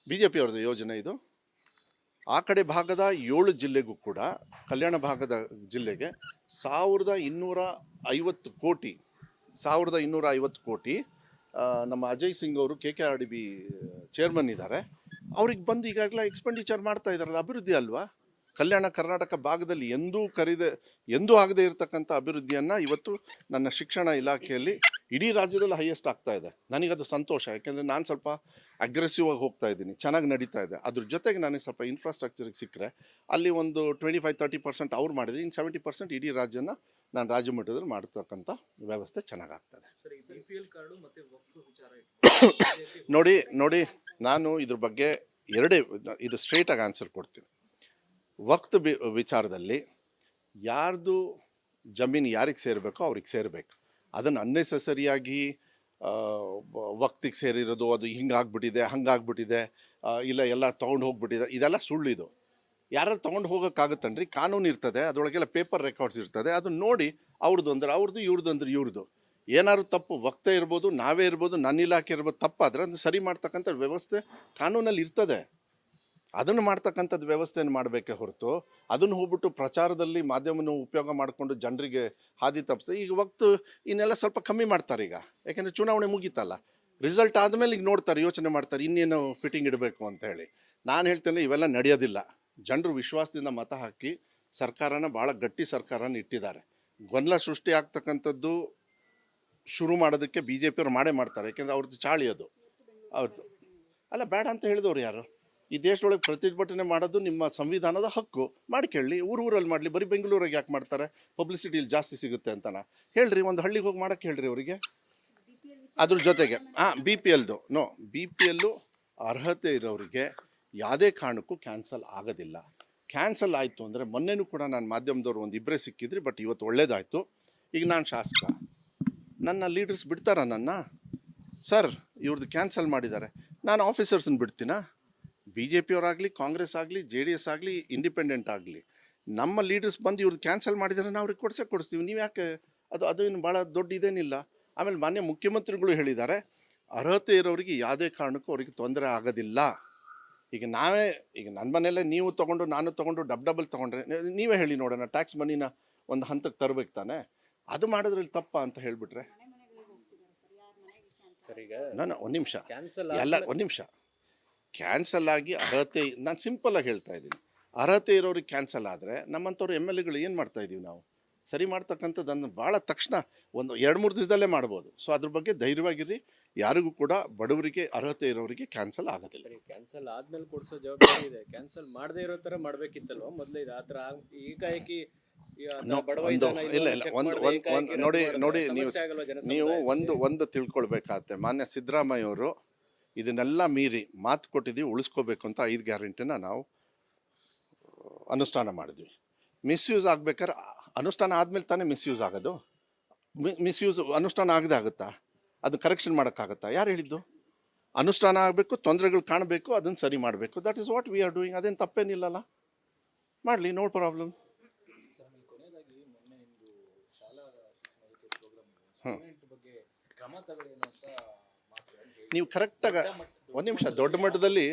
BJP ಅವ್ರದ್ದು ಯೋಜನೆ ಇದು. ಆ ಕಡೆ ಭಾಗದ 7 ಜಿಲ್ಲೆಗೂ ಕೂಡ, ಕಲ್ಯಾಣ ಭಾಗದ ಜಿಲ್ಲೆಗೆ 1,250 ಕೋಟಿ ನಮ್ಮ ಅಜಯ್ ಸಿಂಗ್ ಅವರು KKRDB ಚೇರ್ಮನ್ ಇದ್ದಾರೆ. ಅವ್ರಿಗೆ ಬಂದು ಈಗಾಗಲೇ ಎಕ್ಸ್ಪೆಂಡಿಚರ್ ಮಾಡ್ತಾ ಇದ್ದಾರಲ್ಲ, ಅಭಿವೃದ್ಧಿ ಅಲ್ವಾ? ಕಲ್ಯಾಣ ಕರ್ನಾಟಕ ಭಾಗದಲ್ಲಿ ಎಂದೂ ಆಗದೆ ಇರತಕ್ಕಂಥ ಅಭಿವೃದ್ಧಿಯನ್ನು ಇವತ್ತು ನನ್ನ ಶಿಕ್ಷಣ ಇಲಾಖೆಯಲ್ಲಿ ಇಡೀ ರಾಜ್ಯದಲ್ಲಿ ಹೈಯೆಸ್ಟ್ ಆಗ್ತಾ ಇದೆ. ನನಗದು ಸಂತೋಷ. ಯಾಕೆಂದರೆ ನಾನು ಸ್ವಲ್ಪ ಅಗ್ರೆಸಿವ್ ಆಗಿ ಹೋಗ್ತಾ ಇದ್ದೀನಿ, ಚೆನ್ನಾಗಿ ನಡೀತಾ ಇದೆ. ಅದ್ರ ಜೊತೆಗೆ ನನಗೆ ಸ್ವಲ್ಪ ಇನ್ಫ್ರಾಸ್ಟ್ರಕ್ಚರಿಗೆ ಸಿಕ್ಕರೆ ಅಲ್ಲಿ ಒಂದು 25-30% ಅವ್ರು ಮಾಡಿದರೆ, ಇನ್ನು 70% ಇಡೀ ರಾಜ್ಯನ ನಾನು ರಾಜ್ಯ ಮಟ್ಟದಲ್ಲಿ ಮಾಡ್ತಕ್ಕಂಥ ವ್ಯವಸ್ಥೆ ಚೆನ್ನಾಗಾಗ್ತದೆ. ನೋಡಿ ನಾನು ಇದ್ರ ಬಗ್ಗೆ ಇದು ಸ್ಟ್ರೇಟಾಗಿ ಆನ್ಸರ್ ಕೊಡ್ತೀನಿ. ವಕ್ತ್ ವಿಚಾರದಲ್ಲಿ ಯಾರ್ದು ಜಮೀನು ಯಾರಿಗೆ ಸೇರಬೇಕೋ ಅವ್ರಿಗೆ ಸೇರಬೇಕು. ಅದನ್ನು ಅನ್ನೆಸೆಸರಿಯಾಗಿ ವಕ್ತಿಗೆ ಸೇರಿರೋದು, ಅದು ಹಿಂಗಾಗ್ಬಿಟ್ಟಿದೆ ಹಂಗಾಗ್ಬಿಟ್ಟಿದೆ, ಇಲ್ಲ ಎಲ್ಲ ತೊಗೊಂಡು ಹೋಗ್ಬಿಟ್ಟಿದೆ, ಇದೆಲ್ಲ ಸುಳ್ಳಿದು. ಯಾರು ತೊಗೊಂಡು ಹೋಗೋಕ್ಕಾಗತ್ತನ್ರಿ? ಕಾನೂನು ಇರ್ತದೆ, ಅದರೊಳಗೆಲ್ಲ ಪೇಪರ್ ರೆಕಾರ್ಡ್ಸ್ ಇರ್ತದೆ. ಅದನ್ನ ನೋಡಿ ಅವ್ರದ್ದು ಅಂದ್ರೆ ಅವ್ರದ್ದು, ಇವ್ರದ್ದು ಅಂದ್ರೆ ಇವ್ರದ್ದು. ಏನಾದ್ರು ತಪ್ಪು ವಕ್ತ ಇರ್ಬೋದು, ನಾವೇ ಇರ್ಬೋದು, ನನ್ನ ಇಲಾಖೆ ಇರ್ಬೋದು, ತಪ್ಪಾದ್ರೆ ಅದನ್ನು ಸರಿ ಮಾಡ್ತಕ್ಕಂಥ ವ್ಯವಸ್ಥೆ ಕಾನೂನಲ್ಲಿ ಇರ್ತದೆ. ಅದನ್ನು ಮಾಡ್ತಕ್ಕಂಥದ್ದು ವ್ಯವಸ್ಥೆಯನ್ನು ಮಾಡಬೇಕೇ ಹೊರತು ಅದನ್ನು ಹೋಗ್ಬಿಟ್ಟು ಪ್ರಚಾರದಲ್ಲಿ ಮಾಧ್ಯಮವನ್ನು ಉಪಯೋಗ ಮಾಡಿಕೊಂಡು ಜನರಿಗೆ ಹಾದಿ ತಪ್ಪಿಸ್ತದೆ. ಈಗ ವಕ್ತು ಇನ್ನೆಲ್ಲ ಸ್ವಲ್ಪ ಕಮ್ಮಿ ಮಾಡ್ತಾರೆ ಈಗ, ಯಾಕೆಂದರೆ ಚುನಾವಣೆ ಮುಗೀತಲ್ಲ, ರಿಸಲ್ಟ್ ಆದಮೇಲೆ ಈಗ ನೋಡ್ತಾರೆ, ಯೋಚನೆ ಮಾಡ್ತಾರೆ ಇನ್ನೇನು ಫಿಟ್ಟಿಂಗ್ ಇಡಬೇಕು ಅಂತ ಹೇಳಿ. ನಾನು ಹೇಳ್ತೇನೆ ಇವೆಲ್ಲ ನಡೆಯೋದಿಲ್ಲ. ಜನರು ವಿಶ್ವಾಸದಿಂದ ಮತ ಹಾಕಿ ಸರ್ಕಾರನ ಭಾಳ ಗಟ್ಟಿ ಸರ್ಕಾರನ ಇಟ್ಟಿದ್ದಾರೆ. ಗೊಂದಲ ಸೃಷ್ಟಿ ಆಗ್ತಕ್ಕಂಥದ್ದು ಶುರು ಮಾಡೋದಕ್ಕೆ ಬಿ ಜೆ ಪಿಯವ್ರು ಮಾಡ್ತಾರೆ, ಯಾಕೆಂದರೆ ಅವ್ರದ್ದು ಚಾಳಿ ಅದು. ಅವ್ರದ್ದು ಅಲ್ಲ, ಬೇಡ ಅಂತ ಹೇಳಿದವ್ರು ಯಾರು? ಈ ದೇಶದೊಳಗೆ ಪ್ರತಿಭಟನೆ ಮಾಡೋದು ನಿಮ್ಮ ಸಂವಿಧಾನದ ಹಕ್ಕು, ಮಾಡ್ಕೊಳ್ಳಿ, ಊರಲ್ಲಿ ಮಾಡಲಿ. ಬರೀ ಬೆಂಗಳೂರಿಗೆ ಯಾಕೆ ಮಾಡ್ತಾರೆ? ಪಬ್ಲಿಸಿಟಿ ಜಾಸ್ತಿ ಸಿಗುತ್ತೆ ಅಂತನಾ? ಹೇಳ್ರಿ, ಒಂದು ಹಳ್ಳಿಗೆ ಹೋಗಿ ಮಾಡೋಕ್ಕೆ ಹೇಳ್ರಿ ಅವರಿಗೆ. ಅದ್ರ ಜೊತೆಗೆ BPLದು BPL ಅರ್ಹತೆ ಇರೋರಿಗೆ ಯಾವುದೇ ಕಾರಣಕ್ಕೂ ಕ್ಯಾನ್ಸಲ್ ಆಗೋದಿಲ್ಲ. ಕ್ಯಾನ್ಸಲ್ ಆಯಿತು ಅಂದರೆ, ಮೊನ್ನೆನೂ ಕೂಡ ನಾನು ಮಾಧ್ಯಮದವ್ರು ಒಂದು ಇಬ್ಬರೇ ಸಿಕ್ಕಿದ್ರಿ, ಬಟ್ ಇವತ್ತು ಒಳ್ಳೇದಾಯಿತು. ಈಗ ನಾನು ಶಾಸಕ, ನನ್ನ ಲೀಡರ್ಸ್ ಬಿಡ್ತಾರ ನನ್ನ? ಸರ್ ಇವ್ರದ್ದು ಕ್ಯಾನ್ಸಲ್ ಮಾಡಿದ್ದಾರೆ, ನಾನು ಆಫೀಸರ್ಸನ್ನ ಬಿಡ್ತೀನಾ? BJP ಅವರಾಗಲಿ, ಕಾಂಗ್ರೆಸ್ ಆಗಲಿ, JDS ಆಗಲಿ, ಇಂಡಿಪೆಂಡೆಂಟ್ ಆಗಲಿ, ನಮ್ಮ ಲೀಡರ್ಸ್ ಬಂದು ಇವ್ರದ್ದು ಕ್ಯಾನ್ಸಲ್ ಮಾಡಿದರೆ ನಾವು ಅವ್ರಿಗೆ ಕೊಡ್ತೀವಿ. ನೀವು ಯಾಕೆ? ಅದು ಏನು ಭಾಳ ದೊಡ್ಡ ಇದೇನಿಲ್ಲ. ಆಮೇಲೆ ಮಾನ್ಯ ಮುಖ್ಯಮಂತ್ರಿಗಳು ಹೇಳಿದ್ದಾರೆ, ಅರ್ಹತೆ ಇರೋರಿಗೆ ಯಾವುದೇ ಕಾರಣಕ್ಕೂ ಅವ್ರಿಗೆ ತೊಂದರೆ ಆಗೋದಿಲ್ಲ. ಈಗ ನನ್ನ ಮನೆಯಲ್ಲೇ ನೀವು ತೊಗೊಂಡು ನಾನು ತೊಗೊಂಡು ಡಬಲ್ ತೊಗೊಂಡ್ರೆ ನೀವೇ ಹೇಳಿ ನೋಡೋಣ, ಟ್ಯಾಕ್ಸ್ ಮನಿನ ಒಂದು ಹಂತಕ್ಕೆ ತರಬೇಕು ತಾನೆ? ಅದು ಮಾಡೋದ್ರಲ್ಲಿ ತಪ್ಪ ಅಂತ ಹೇಳಿಬಿಟ್ರೆ ಸರ್ ಈಗ ನಾನು ಒಂದು ನಿಮಿಷ ಕ್ಯಾನ್ಸಲ್ ಒಂದು ನಿಮಿಷ ಕ್ಯಾನ್ಸಲ್ ಆಗಿ ಅರ್ಹತೆ, ನಾನು ಸಿಂಪಲ್ಲಾಗಿ ಹೇಳ್ತಾ ಇದ್ದೀನಿ, ಅರ್ಹತೆ ಇರೋರಿಗೆ ಕ್ಯಾನ್ಸಲ್ ಆದರೆ ನಮ್ಮಂಥವ್ರು MLAಗಳು ಏನು ಮಾಡ್ತಾ ಇದ್ದೀವಿ ನಾವು? ಸರಿ ಮಾಡ್ತಕ್ಕಂಥದ್ದನ್ನು ಭಾಳ ತಕ್ಷಣ ಒಂದು 2-3 ದಿವಸದಲ್ಲೇ ಮಾಡ್ಬೋದು. ಸೊ ಅದ್ರ ಬಗ್ಗೆ ಧೈರ್ಯವಾಗಿರಿ. ಯಾರಿಗೂ ಕೂಡ ಬಡವರಿಗೆ, ಅರ್ಹತೆ ಇರೋರಿಗೆ ಕ್ಯಾನ್ಸಲ್ ಆಗೋದಿಲ್ಲ. ಕ್ಯಾನ್ಸಲ್ ಆದ್ಮೇಲೆ ಕೊಡಿಸೋ ಜವಾಬ್ದಾರಿ ಇದೆ. ಕ್ಯಾನ್ಸಲ್ ಮಾಡದೇ ಇರೋ ಥರ ಮಾಡಬೇಕಿತ್ತಲ್ವ ಮೊದಲೇ? ಇದು ಆ ಥರ ಏಕಾಏಕಿ ನೋಡಿ ನೀವು ಒಂದು ತಿಳ್ಕೊಳ್ಬೇಕಾಗತ್ತೆ. ಮಾನ್ಯ ಸಿದ್ದರಾಮಯ್ಯ ಅವರು ಇದನ್ನೆಲ್ಲ ಮೀರಿ ಮಾತು ಕೊಟ್ಟಿದ್ದೀವಿ, ಉಳಿಸ್ಕೋಬೇಕು ಅಂತ 5 ಗ್ಯಾರಂಟಿನ ನಾವು ಅನುಷ್ಠಾನ ಮಾಡಿದ್ವಿ. ಮಿಸ್ಯೂಸ್ ಆಗ್ಬೇಕಾದ್ರೆ ಅನುಷ್ಠಾನ ಆದಮೇಲೆ ತಾನೇ ಮಿಸ್ಯೂಸ್ ಆಗೋದು. ಮಿಸ್ಯೂಸ್ ಅನುಷ್ಠಾನ ಆಗದೆ ಆಗುತ್ತಾ? ಅದು ಕರೆಕ್ಷನ್ ಮಾಡೋಕ್ಕಾಗತ್ತಾ? ಯಾರು ಹೇಳಿದ್ದು? ಅನುಷ್ಠಾನ ಆಗಬೇಕು, ತೊಂದರೆಗಳು ಕಾಣಬೇಕು, ಅದನ್ನು ಸರಿ ಮಾಡಬೇಕು. That is what we are doing. ಅದೇನು ತಪ್ಪೇನಿಲ್ಲಲ್ಲ, ಮಾಡಲಿ, ನೋ ಪ್ರಾಬ್ಲಮ್. ನೀವು ಕರೆಕ್ಟಾಗಿ ಒಂದು ನಿಮಿಷ, ದೊಡ್ಡ ಮಟ್ಟದಲ್ಲಿ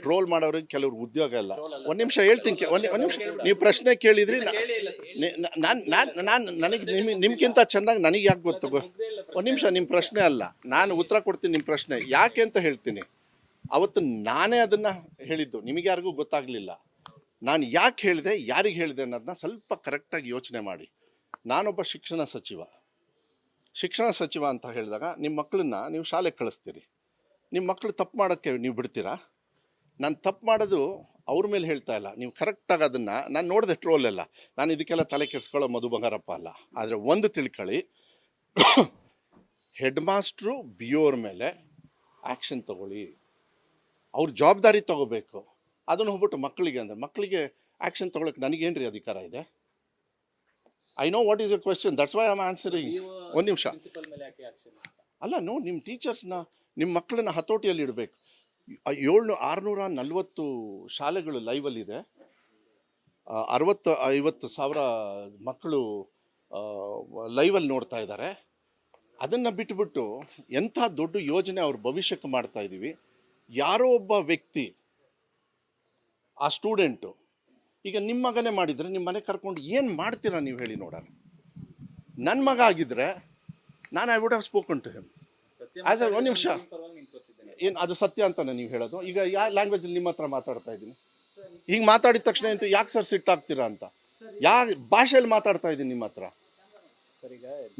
ಟ್ರೋಲ್ ಮಾಡೋರಿಗೆ ಕೆಲವ್ರಿಗೆ ಉದ್ಯೋಗ ಇಲ್ಲ. ಒಂದು ನಿಮಿಷ ಹೇಳ್ತೀನಿ, ಒಂದು ನಿಮಿಷ. ನೀವು ಪ್ರಶ್ನೆ ಕೇಳಿದ್ರಿ, ನನಗೆ ನಿಮ್ಗಿಂತ ಚೆನ್ನಾಗಿ ನನಗೆ ಯಾಕೆ ಗೊತ್ತು? ಒಂದು ನಿಮಿಷ, ನಿಮ್ಮ ಪ್ರಶ್ನೆ ಅಲ್ಲ, ನಾನು ಉತ್ತರ ಕೊಡ್ತೀನಿ ನಿಮ್ಮ ಪ್ರಶ್ನೆ ಯಾಕೆ ಅಂತ ಹೇಳ್ತೀನಿ. ಅವತ್ತು ನಾನೇ ಅದನ್ನು ಹೇಳಿದ್ದು, ನಿಮಗೆ ಯಾರಿಗೂ ಗೊತ್ತಾಗಲಿಲ್ಲ. ನಾನು ಯಾಕೆ ಹೇಳಿದೆ, ಯಾರಿಗೆ ಹೇಳಿದೆ ಅನ್ನೋದನ್ನ ಸ್ವಲ್ಪ ಕರೆಕ್ಟಾಗಿ ಯೋಚನೆ ಮಾಡಿ. ನಾನೊಬ್ಬ ಶಿಕ್ಷಣ ಸಚಿವ ಅಂತ ಹೇಳಿದಾಗ ನಿಮ್ಮ ಮಕ್ಕಳನ್ನ ನೀವು ಶಾಲೆಗೆ ಕಳಿಸ್ತೀರಿ. ನಿಮ್ಮ ಮಕ್ಕಳು ತಪ್ಪು ಮಾಡೋಕ್ಕೆ ನೀವು ಬಿಡ್ತೀರಾ? ನಾನು ತಪ್ಪು ಮಾಡೋದು ಅವ್ರ ಮೇಲೆ ಹೇಳ್ತಾ ಇಲ್ಲ, ನೀವು ಕರೆಕ್ಟಾಗಿ ಅದನ್ನು ನಾನು ನೋಡಿದೆ ಟ್ರೋಲೆಲ್ಲ. ನಾನು ಇದಕ್ಕೆಲ್ಲ ತಲೆ ಕೆಡಿಸ್ಕೊಳ್ಳೋ ಮಧು ಬಂಗಾರಪ್ಪ ಅಲ್ಲ. ಆದರೆ ಒಂದು ತಿಳ್ಕೊಳ್ಳಿ, ಹೆಡ್ ಮಾಸ್ಟ್ರು BO ಅವ್ರ ಮೇಲೆ ಆ್ಯಕ್ಷನ್ ತಗೊಳ್ಳಿ, ಅವ್ರ ಜವಾಬ್ದಾರಿ ತಗೋಬೇಕು. ಅದನ್ನು ಹೋಗ್ಬಿಟ್ಟು ಮಕ್ಕಳಿಗೆ ಆ್ಯಕ್ಷನ್ ತೊಗೊಳಕ್ಕೆ ನನಗೇನು ರೀ ಅಧಿಕಾರ ಇದೆ? I know what is A question, that's why I am answering. ಒಂದು ನಿಮಿಷ ಅಲ್ಲ, ನಿಮ್ಮ ಟೀಚರ್ಸ್ನ, ನಿಮ್ಮ ಮಕ್ಕಳನ್ನ ಹತೋಟಿಯಲ್ಲಿ ಇಡಬೇಕು. 640 ಶಾಲೆಗಳು ಲೈವಲ್ಲಿದೆ. 60-50 ಸಾವಿರ ಮಕ್ಕಳು ಲೈವಲ್ಲಿ ನೋಡ್ತಾ ಇದ್ದಾರೆ. ಅದನ್ನು ಬಿಟ್ಟುಬಿಟ್ಟು ಎಂಥ ದೊಡ್ಡ ಯೋಜನೆ ಅವ್ರ ಭವಿಷ್ಯಕ್ಕೆ ಮಾಡ್ತಾ ಇದ್ದೀವಿ. ಯಾರೋ ಒಬ್ಬ ವ್ಯಕ್ತಿ, ಆ ಸ್ಟೂಡೆಂಟು ಈಗ ನಿಮ್ಮ ಮಗನೇ ಮಾಡಿದರೆ ನಿಮ್ಮ ಮನೆ ಕರ್ಕೊಂಡು ಏನು ಮಾಡ್ತೀರಾ ನೀವು ಹೇಳಿ ನೋಡೋಣ. ನನ್ನ ಮಗ ಆಗಿದ್ದರೆ ನಾನು I would have spoken to him as uh. ಒಂದು ನಿಮಿಷ, ಏನು ಅದು ಸತ್ಯ ಅಂತಾನೆ ನೀವು ಹೇಳೋದು? ಈಗ ಯಾವ ಲ್ಯಾಂಗ್ವೇಜಲ್ಲಿ ನಿಮ್ಮ ಹತ್ರ ಮಾತಾಡ್ತಾ ಇದ್ದೀನಿ, ಈಗ ಮಾತಾಡಿದ ತಕ್ಷಣ ಅಂತ ಯಾಕೆ ಸರ್ ಸಿಟ್ಟಾಗ್ತೀರಾ ಅಂತ? ಯಾವ ಭಾಷೆಯಲ್ಲಿ ಮಾತಾಡ್ತಾ ಇದ್ದೀನಿ ನಿಮ್ಮ ಹತ್ರ?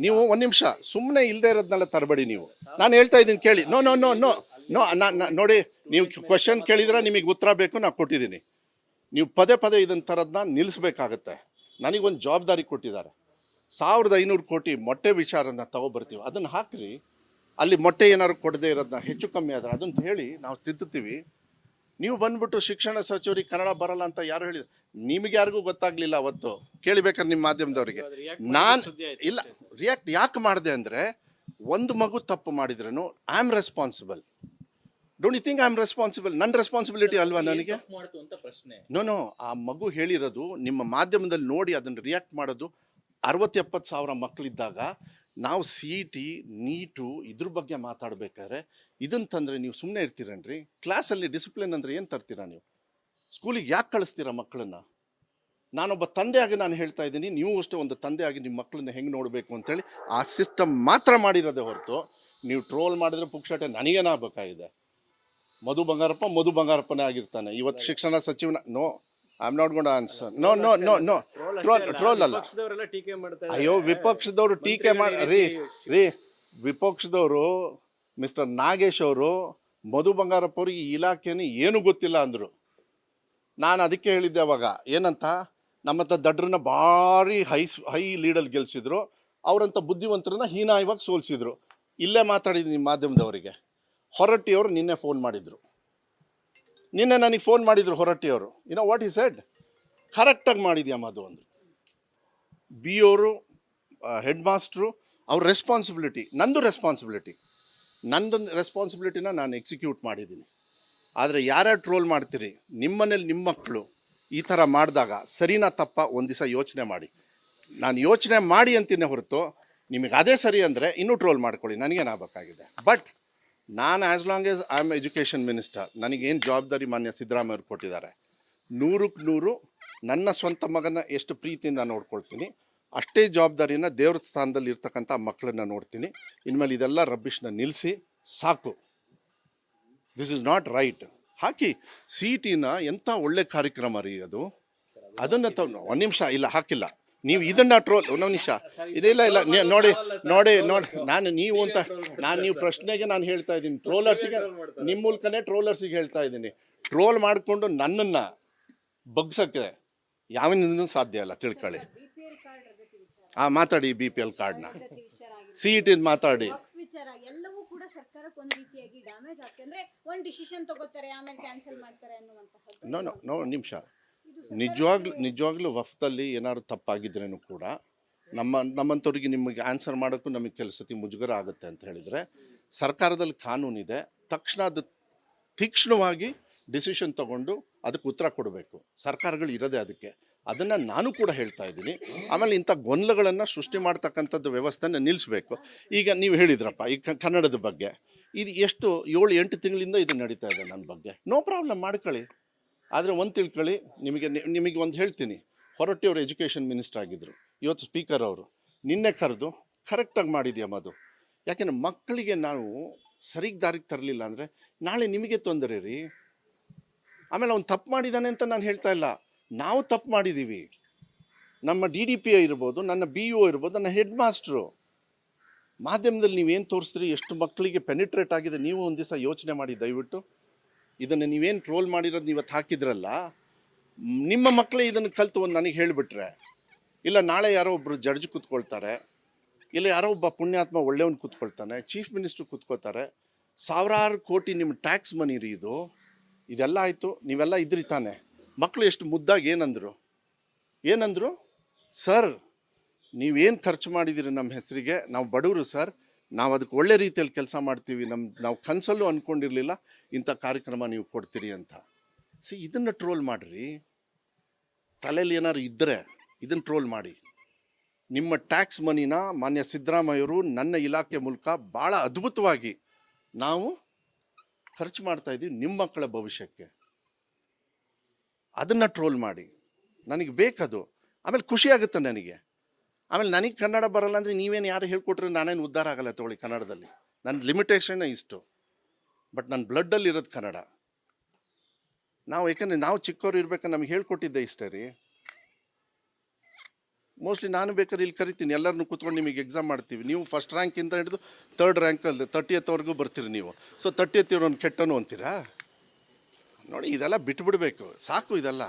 ನೀವು ಒಂದು ನಿಮಿಷ ಸುಮ್ಮನೆ ಇಲ್ಲದೆ ಇರೋದನ್ನೆಲ್ಲ ತರಬೇಡಿ. ನೀವು ನಾನು ಹೇಳ್ತಾ ಇದ್ದೀನಿ ಕೇಳಿ. ನೋ ನೋಡಿ, ನೀವು ಕ್ವಶನ್ ಕೇಳಿದ್ರೆ ನಿಮಗೆ ಉತ್ತರ ಬೇಕು, ನಾನು ಕೊಟ್ಟಿದ್ದೀನಿ. ನೀವು ಪದೇ ಇದನ್ನು ಥರದನ್ನ ನಿಲ್ಲಿಸ್ಬೇಕಾಗತ್ತೆ. ನನಗೊಂದು ಜವಾಬ್ದಾರಿ ಕೊಟ್ಟಿದ್ದಾರೆ. 1500 ಕೋಟಿ ಮೊಟ್ಟೆ ವಿಚಾರನ ತಗೊಬರ್ತೀವಿ, ಅದನ್ನು ಹಾಕ್ರಿ. ಅಲ್ಲಿ ಮೊಟ್ಟೆ ಏನಾದ್ರು ಕೊಡದೇ ಇರೋದನ್ನ ಹೆಚ್ಚು ಕಮ್ಮಿ ಆದರೆ ಅದನ್ನು ಹೇಳಿ, ನಾವು ತಿದ್ದುತ್ತೀವಿ. ನೀವು ಬಂದ್ಬಿಟ್ಟು ಶಿಕ್ಷಣ ಸಚಿವರಿಗೆ ಕನ್ನಡ ಬರಲ್ಲ ಅಂತ ಯಾರು ಹೇಳಿದ್ರು? ನಿಮಗೆ ಯಾರಿಗೂ ಗೊತ್ತಾಗ್ಲಿಲ್ಲ ಅವತ್ತು, ಕೇಳಿಬೇಕಾದ್ರೆ ನಿಮ್ಮ ಮಾಧ್ಯಮದವರಿಗೆ. ನಾನು ಇಲ್ಲ ರಿಯಾಕ್ಟ್ ಯಾಕೆ ಮಾಡಿದೆ ಅಂದರೆ, ಒಂದು ಮಗು ತಪ್ಪು ಮಾಡಿದ್ರೂ I am responsible. Don't you think I am responsible? ನನ್ನ ರೆಸ್ಪಾನ್ಸಿಬಿಲಿಟಿ ಅಲ್ವಾ ನನಗೆ? ಮಾಡ್ತು ಅಂತ ಪ್ರಶ್ನೆ. ನೋ ಆ ಮಗು ಹೇಳಿರೋದು ನಿಮ್ಮ ಮಾಧ್ಯಮದಲ್ಲಿ ನೋಡಿ ಅದನ್ನು ರಿಯಾಕ್ಟ್ ಮಾಡೋದು 60-70 ಸಾವಿರ ಮಕ್ಕಳಿದ್ದಾಗ ನಾವು CET ನೀಟು ಇದ್ರ ಬಗ್ಗೆ ಮಾತಾಡಬೇಕಾದ್ರೆ ಇದನ್ನು ತಂದರೆ ನೀವು ಸುಮ್ಮನೆ ಇರ್ತೀರನ್ರಿ? ಕ್ಲಾಸಲ್ಲಿ ಡಿಸಿಪ್ಲಿನ್ ಅಂದರೆ ಏನು ತರ್ತೀರಾ ನೀವು? ಸ್ಕೂಲಿಗೆ ಯಾಕೆ ಕಳಿಸ್ತೀರಾ ಮಕ್ಕಳನ್ನು? ನಾನೊಬ್ಬ ತಂದೆಯಾಗಿ ನಾನು ಹೇಳ್ತಾ ಇದ್ದೀನಿ, ನೀವು ಅಷ್ಟೇ ಒಂದು ತಂದೆಯಾಗಿ ನಿಮ್ಮ ಮಕ್ಕಳನ್ನ ಹೆಂಗೆ ನೋಡಬೇಕು ಅಂತೇಳಿ ಆ ಸಿಸ್ಟಮ್ ಮಾತ್ರ ಮಾಡಿರೋದೇ ಹೊರತು, ನೀವು ಟ್ರೋಲ್ ಮಾಡಿದ್ರೆ ಪುಕ್ಷಟೆ ನನಗೇನಾಗಬೇಕಾಗಿದೆ? ಮಧು ಬಂಗಾರಪ್ಪನೇ ಆಗಿರ್ತಾನೆ ಇವತ್ತು ಶಿಕ್ಷಣ ಸಚಿವನ. No, I am not gone answer. No no no no troll ಅಲ್ಲ. ಟೀಕೆ ಮಾಡ್ತಾರೆ. ಅಯ್ಯೋ, ವಿಪಕ್ಷದವರು ಟೀಕೆ ಮಾಡಿ ವಿಪಕ್ಷದವರು ಮಿಸ್ಟರ್ ನಾಗೇಶ್ ಅವರು ಮಧು ಬಂಗಾರಪ್ಪ ಅವ್ರಿಗೆ ಈ ಇಲಾಖೆನೇ ಏನೂ ಗೊತ್ತಿಲ್ಲ ಅಂದರು. ನಾನು ಅದಕ್ಕೆ ಹೇಳಿದ್ದೆ ಅವಾಗ, ಏನಂತ, ನಮ್ಮ ಹತ್ರ ದಡ್ರನ್ನ ಭಾರಿ ಹೈ ಲೀಡಲ್ಲಿ ಗೆಲ್ಸಿದ್ರು, ಅವರಂಥ ಬುದ್ಧಿವಂತರನ್ನ ಹೀನಾಯವಾಗಿ ಸೋಲಿಸಿದ್ರು. ಇಲ್ಲೇ ಮಾತಾಡಿದ್ದೀನಿ ಮಾಧ್ಯಮದವರಿಗೆ. ಹೊರಟ್ಟಿಯವರು ನಿನ್ನೆ ಫೋನ್ ಮಾಡಿದರು, ನಿನ್ನೆ ನನಗೆ ಫೋನ್ ಮಾಡಿದರು ಹೊರಟ್ಟಿಯವರು. ವಾಟ್ ಈ ಸೆಡ್, ಕರೆಕ್ಟಾಗಿ ಮಾಡಿದ್ಯಾ ಮಧು ಅಂದರು. ಬಿ ಅವರು ಹೆಡ್ ಮಾಸ್ಟ್ರು, ಅವ್ರ ರೆಸ್ಪಾನ್ಸಿಬಿಲಿಟಿ, ನಂದು ರೆಸ್ಪಾನ್ಸಿಬಿಲಿಟಿನ ನಾನು ಎಕ್ಸಿಕ್ಯೂಟ್ ಮಾಡಿದ್ದೀನಿ. ಆದರೆ ಯಾರ್ಯಾರು ಟ್ರೋಲ್ ಮಾಡ್ತೀರಿ, ನಿಮ್ಮನೇಲಿ ನಿಮ್ಮ ಮಕ್ಕಳು ಈ ಥರ ಮಾಡಿದಾಗ ಸರಿನಾ ತಪ್ಪ ಒಂದು ದಿವಸ ಯೋಚನೆ ಮಾಡಿ. ನಾನು ಯೋಚನೆ ಮಾಡಿ ಅಂತೀನಿ ಹೊರತು, ನಿಮಗೆ ಅದೇ ಸರಿ ಅಂದರೆ ಇನ್ನೂ ಟ್ರೋಲ್ ಮಾಡ್ಕೊಳ್ಳಿ, ನನಗೇನಾಗಬೇಕಾಗಿದೆ. ಬಟ್ ನಾನು as long as I am education minister, ನನಗೇನು ಜವಾಬ್ದಾರಿ ಮಾನ್ಯ ಸಿದ್ದರಾಮಯ್ಯ ಅವರು ಕೊಟ್ಟಿದ್ದಾರೆ, 100ಕ್ಕೆ 100 ನನ್ನ ಸ್ವಂತ ಮಗನ ಎಷ್ಟು ಪ್ರೀತಿಯಿಂದ ನೋಡ್ಕೊಳ್ತೀನಿ, ಅಷ್ಟೇ ಜವಾಬ್ದಾರಿನ ದೇವ್ರ ಸ್ಥಾನದಲ್ಲಿ ಇರ್ತಕ್ಕಂಥ ಮಕ್ಕಳನ್ನ ನೋಡ್ತೀನಿ. ಇನ್ಮೇಲೆ ಇದೆಲ್ಲ ರಬ್ಬಿಷ್ನ ನಿಲ್ಲಿಸಿ ಸಾಕು. This is not right. ಹಾಕಿ CETನ ಎಂಥ ಒಳ್ಳೆ ಕಾರ್ಯಕ್ರಮ ರೀ ಅದು. ಅದನ್ನು ಒಂದು ನಿಮಿಷ ಇಲ್ಲ ಹಾಕಿಲ್ಲ ನೀವು ಇದನ್ನ ಟ್ರೋಲ್. ಒಂದು ನಿಮಿಷ ಇಲ್ಲ ನೋಡಿ ನಾನು ನೀವು ಪ್ರಶ್ನೆಗೆ ನಾನು ಹೇಳ್ತಾ ಇದ್ದೀನಿ, ಟ್ರೋಲರ್ಸಿಗೆ ನಿಮ್ಮ ಮೂಲಕನೇ ಟ್ರೋಲರ್ಸಿಗೆ ಹೇಳ್ತಾ ಇದ್ದೀನಿ. ಟ್ರೋಲ್ ಮಾಡಿಕೊಂಡು ನನ್ನನ್ನು ಬಗ್ಸಕ್ಕೆ ಯಾವಿನಿಂದನೂ ಸಾಧ್ಯ ಇಲ್ಲ, ತಿಳ್ಕೊಳ್ಳಿ. ಮಾತಾಡಿ BPL ಕಾರ್ಡ್ನ, CET ಮಾತಾಡಿ. ಎಲ್ಲವೂ ಕೂಡ ಸರ್ಕಾರಕ್ಕೆ ಒಂದು ರೀತಿಯಾಗಿ ಡ್ಯಾಮೇಜ್ ಆಗ್ತದೆ. ಅಂದ್ರೆ ಒಂದು ಡಿಸಿಷನ್ ತಗೋತಾರೆ, ಆಮೇಲೆ ಕ್ಯಾನ್ಸಲ್ ಮಾಡ್ತಾರೆ ಅನ್ನುವಂತಹದ್ದು. ನೋ ನಿಮಿಷ, ನಿಜವಾಗ್ಲೂ ವಫ್ದಲ್ಲಿ ಏನಾದ್ರು ತಪ್ಪಾಗಿದ್ರೇನು ಕೂಡ ನಮ್ಮಂಥವ್ರಿಗೆ ನಿಮಗೆ ಆನ್ಸರ್ ಮಾಡೋಕ್ಕೂ ನಮಗೆ ಕೆಲವು ಸತಿ ಮುಜುಗರ ಆಗುತ್ತೆ ಅಂತ ಹೇಳಿದರೆ, ಸರ್ಕಾರದಲ್ಲಿ ಕಾನೂನಿದೆ, ತಕ್ಷಣ ಅದು ತೀಕ್ಷ್ಣವಾಗಿ ಡಿಸಿಷನ್ ತಗೊಂಡು ಅದಕ್ಕೆ ಉತ್ತರ ಕೊಡಬೇಕು. ಸರ್ಕಾರಗಳು ಇರೋದೇ ಅದಕ್ಕೆ. ಅದನ್ನು ನಾನು ಕೂಡ ಹೇಳ್ತಾ ಇದ್ದೀನಿ. ಆಮೇಲೆ ಇಂಥ ಗೊಂದಲಗಳನ್ನು ಸೃಷ್ಟಿ ಮಾಡ್ತಕ್ಕಂಥದ್ದು ವ್ಯವಸ್ಥೆನ ನಿಲ್ಲಿಸಬೇಕು. ಈಗ ನೀವು ಹೇಳಿದ್ರಪ್ಪ ಈ ಕನ್ನಡದ ಬಗ್ಗೆ, ಇದು ಎಷ್ಟು 7-8 ತಿಂಗಳಿಂದ ಇದು ನಡೀತಾ ಇದೆ ನನ್ನ ಬಗ್ಗೆ. ನೋ ಪ್ರಾಬ್ಲಮ್, ಮಾಡ್ಕೊಳ್ಳಿ. ಆದರೆ ಒಂದು ತಿಳ್ಕೊಳ್ಳಿ, ನಿಮಗೆ ಒಂದು ಹೇಳ್ತೀನಿ, ಹೊರಟ್ಟಿಯವರು ಎಜುಕೇಷನ್ ಮಿನಿಸ್ಟರ್ ಆಗಿದ್ದರು, ಇವತ್ತು ಸ್ಪೀಕರ್ ಅವರು. ನಿನ್ನೆ ಕರೆದು ಕರೆಕ್ಟಾಗಿ ಮಾಡಿದ್ಯಾ ಮಧು. ಯಾಕೆಂದರೆ ಮಕ್ಕಳಿಗೆ ನಾವು ಸರಿಗೆ ದಾರಿಗೆ ತರಲಿಲ್ಲ ಅಂದರೆ ನಾಳೆ ನಿಮಗೆ ತೊಂದರೆ ರೀ. ಆಮೇಲೆ ಅವ್ನು ತಪ್ಪು ಮಾಡಿದ್ದಾನೆ ಅಂತ ನಾನು ಹೇಳ್ತಾ ಇಲ್ಲ, ನಾವು ತಪ್ಪು ಮಾಡಿದ್ದೀವಿ. ನಮ್ಮ DDPI ಇರ್ಬೋದು, ನನ್ನ BO ಇರ್ಬೋದು, ನನ್ನ ಹೆಡ್ ಮಾಸ್ಟ್ರು. ಮಾಧ್ಯಮದಲ್ಲಿ ನೀವೇನು ತೋರಿಸ್ತೀರಿ, ಎಷ್ಟು ಮಕ್ಕಳಿಗೆ ಪೆನಿಟ್ರೇಟ್ ಆಗಿದೆ, ನೀವು ಒಂದು ದಿವಸ ಯೋಚನೆ ಮಾಡಿ ದಯವಿಟ್ಟು. ಇದನ್ನು ನೀವೇನು ಟ್ರೋಲ್ ಮಾಡಿರೋದು ಇವತ್ತು ಹಾಕಿದ್ರಲ್ಲ, ನಿಮ್ಮ ಮಕ್ಕಳೇ ಇದನ್ನು ಕಲಿತು ಒಂದು ನನಗೆ ಹೇಳಿಬಿಟ್ರೆ, ಇಲ್ಲ ನಾಳೆ ಯಾರೋ ಒಬ್ಬರು ಜಡ್ಜ್ ಕೂತ್ಕೊಳ್ತಾರೆ, ಇಲ್ಲ ಯಾರೋ ಒಬ್ಬ ಪುಣ್ಯಾತ್ಮ ಒಳ್ಳೆಯವನು ಕೂತ್ಕೊಳ್ತಾನೆ, ಚೀಫ್ ಮಿನಿಸ್ಟ್ರು ಕೂತ್ಕೋತಾರೆ, ಸಾವಿರಾರು ಕೋಟಿ ನಿಮ್ಮ ಟ್ಯಾಕ್ಸ್ ಮನಿ ರೀ ಇದು. ಇದೆಲ್ಲ ಆಯಿತು, ನೀವೆಲ್ಲ ಇದ್ರಿ ತಾನೆ. ಮಕ್ಕಳು ಎಷ್ಟು ಮುದ್ದಾಗಿ ಏನಂದರು, ಸರ್ ನೀವೇನು ಖರ್ಚು ಮಾಡಿದ್ದೀರಿ ನಮ್ಮ ಹೆಸರಿಗೆ, ನಾವು ಬಡವರು ಸರ್, ನಾವು ಅದಕ್ಕೆ ಒಳ್ಳೆ ರೀತಿಯಲ್ಲಿ ಕೆಲಸ ಮಾಡ್ತೀವಿ, ನಾವು ಕನಸಲ್ಲೂ ಅಂದ್ಕೊಂಡಿರಲಿಲ್ಲ ಇಂಥ ಕಾರ್ಯಕ್ರಮ ನೀವು ಕೊಡ್ತೀರಿ ಅಂತ. ಇದನ್ನು ಟ್ರೋಲ್ ಮಾಡಿರಿ. ತಲೆಯಲ್ಲಿ ಏನಾದ್ರು ಇದ್ದರೆ ಇದನ್ನು ಟ್ರೋಲ್ ಮಾಡಿ. ನಿಮ್ಮ ಟ್ಯಾಕ್ಸ್ ಮನಿನ ಮಾನ್ಯ ಸಿದ್ದರಾಮಯ್ಯವರು ನನ್ನ ಇಲಾಖೆ ಮೂಲಕ ಭಾಳ ಅದ್ಭುತವಾಗಿ ನಾವು ಖರ್ಚು ಮಾಡ್ತಾಯಿದ್ದೀವಿ ನಿಮ್ಮ ಮಕ್ಕಳ ಭವಿಷ್ಯಕ್ಕೆ. ಅದನ್ನು ಟ್ರೋಲ್ ಮಾಡಿ, ನನಗೆ ಬೇಕದು. ಆಮೇಲೆ ಖುಷಿ ಆಗುತ್ತೆ ನನಗೆ. ಆಮೇಲೆ ನನಗೆ ಕನ್ನಡ ಬರಲ್ಲ ಅಂದರೆ ನೀವೇನು ಯಾರು ಹೇಳ್ಕೊಟ್ರೆ ನಾನೇನು ಉದ್ಧಾರ ಆಗಲ್ಲ ತೊಗೊಳ್ಳಿ ಕನ್ನಡದಲ್ಲಿ. ನನ್ನ ಲಿಮಿಟೇಷನ್ನೇ ಇಷ್ಟು. ಬಟ್ ನನ್ನ ಬ್ಲಡ್ಡಲ್ಲಿ ಇರೋದು ಕನ್ನಡ. ಯಾಕಂದರೆ ನಾವು ಚಿಕ್ಕವರು ಇರ್ಬೇಕಾದ್ರೆ ನಮಗೆ ಹೇಳ್ಕೊಟ್ಟಿದ್ದೆ ಇಷ್ಟೇ ರೀ. ಮೋಸ್ಟ್ಲಿ ನಾನು ಬೇಕಾದ್ರೆ ಇಲ್ಲಿ ಕರಿತೀನಿ, ಎಲ್ಲರನ್ನೂ ಕೂತ್ಕೊಂಡು ನಿಮಗೆ ಎಕ್ಸಾಮ್ ಮಾಡ್ತೀವಿ. ನೀವು ಫಸ್ಟ್ ರ್ಯಾಂಕಿಂದ ಹಿಡಿದು 3rd ರ್ಯಾಂಕಲ್ಲಿ 30th ಬರ್ತೀರಿ ನೀವು. ಸೊ 30th ಇರೋನು ಕೆಟ್ಟನು ಅಂತೀರಾ? ನೋಡಿ, ಇದೆಲ್ಲ ಬಿಟ್ಬಿಡ್ಬೇಕು, ಸಾಕು ಇದೆಲ್ಲ.